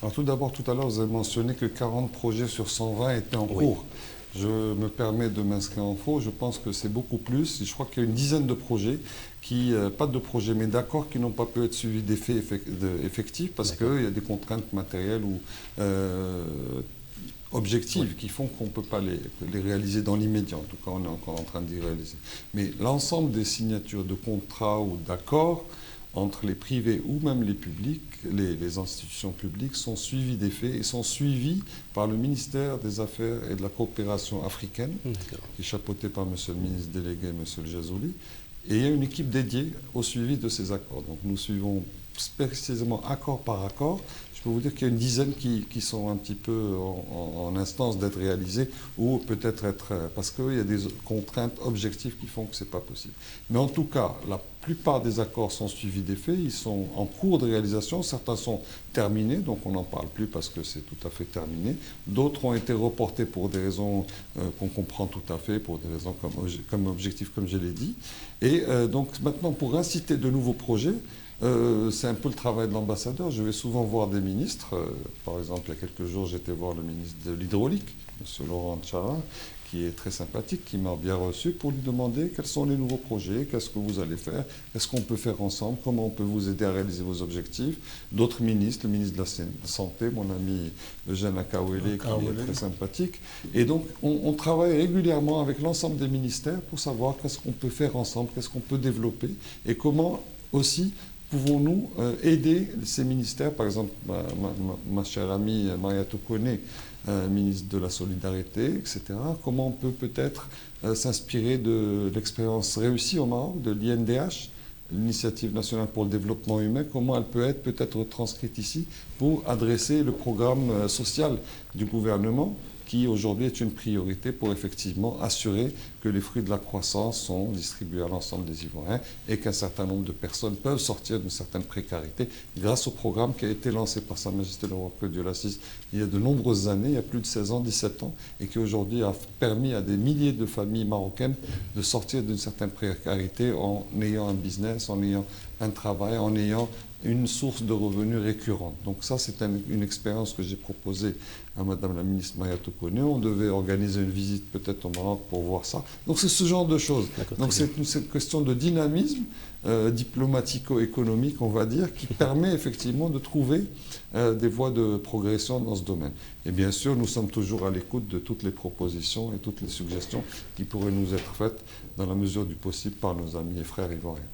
Alors tout d'abord, tout à l'heure, vous avez mentionné que 40 projets sur 120 étaient en Oui. cours. Je me permets de m'inscrire en faux. Je pense que c'est beaucoup plus. Je crois qu'il y a une dizaine de projets pas de projets, mais d'accords qui n'ont pas pu être suivis d'effets effectifs parce qu'il y a des contraintes matérielles ou objectives qui font qu'on ne peut pas les réaliser dans l'immédiat. En tout cas, on est encore en train d'y réaliser. Mais l'ensemble des signatures de contrats ou d'accords entre les privés ou même les publics, les institutions publiques sont suivies des faits et sont suivies par le ministère des Affaires et de la Coopération africaine, qui est chapeauté par M. le ministre délégué, M. El Jazouli. Et il y a une équipe dédiée au suivi de ces accords. Donc nous suivons précisément accord par accord. Je peux vous dire qu'il y a une dizaine qui sont un petit peu en instance d'être réalisées ou peut-être parce qu'il y a des contraintes objectives qui font que ce n'est pas possible. Mais en tout cas, la plupart des accords sont suivis des faits, ils sont en cours de réalisation, certains sont terminés, donc on n'en parle plus parce que c'est tout à fait terminé. D'autres ont été reportés pour des raisons qu'on comprend tout à fait, pour des raisons comme objectif, comme je l'ai dit. Et donc maintenant, pour inciter de nouveaux projets, c'est un peu le travail de l'ambassadeur. Je vais souvent voir des ministres. Par exemple, il y a quelques jours, j'étais voir le ministre de l'Hydraulique, M. Laurent Tchara, qui est très sympathique, qui m'a bien reçu pour lui demander quels sont les nouveaux projets, qu'est-ce que vous allez faire, qu'est-ce qu'on peut faire ensemble, comment on peut vous aider à réaliser vos objectifs. D'autres ministres, le ministre de la Santé, mon ami Eugène Akawele, qui est très sympathique. Et donc, on travaille régulièrement avec l'ensemble des ministères pour savoir qu'est-ce qu'on peut faire ensemble, qu'est-ce qu'on peut développer et comment aussi pouvons-nous aider ces ministères, par exemple ma chère amie Maria Tokone, ministre de la Solidarité, etc. Comment on peut peut-être s'inspirer de l'expérience réussie au Maroc, de l'INDH, l'Initiative nationale pour le développement humain, comment elle peut être peut-être retranscrite ici pour adresser le programme social du gouvernement qui aujourd'hui est une priorité pour effectivement assurer que les fruits de la croissance sont distribués à l'ensemble des Ivoiriens et qu'un certain nombre de personnes peuvent sortir d'une certaine précarité grâce au programme qui a été lancé par Sa Majesté le Roi, que Dieu l'assiste, il y a de nombreuses années, il y a plus de 16 ans, 17 ans, et qui aujourd'hui a permis à des milliers de familles marocaines de sortir d'une certaine précarité en ayant un business, en ayant un travail, en ayant une source de revenus récurrente. Donc ça, c'est une expérience que j'ai proposée à Madame la ministre Maria Tokone. On devait organiser une visite peut-être au Maroc pour voir ça. Donc c'est ce genre de choses. Donc c'est une question de dynamisme diplomatico-économique, on va dire, qui permet effectivement de trouver des voies de progression dans ce domaine. Et bien sûr, nous sommes toujours à l'écoute de toutes les propositions et toutes les suggestions qui pourraient nous être faites dans la mesure du possible par nos amis et frères ivoiriens.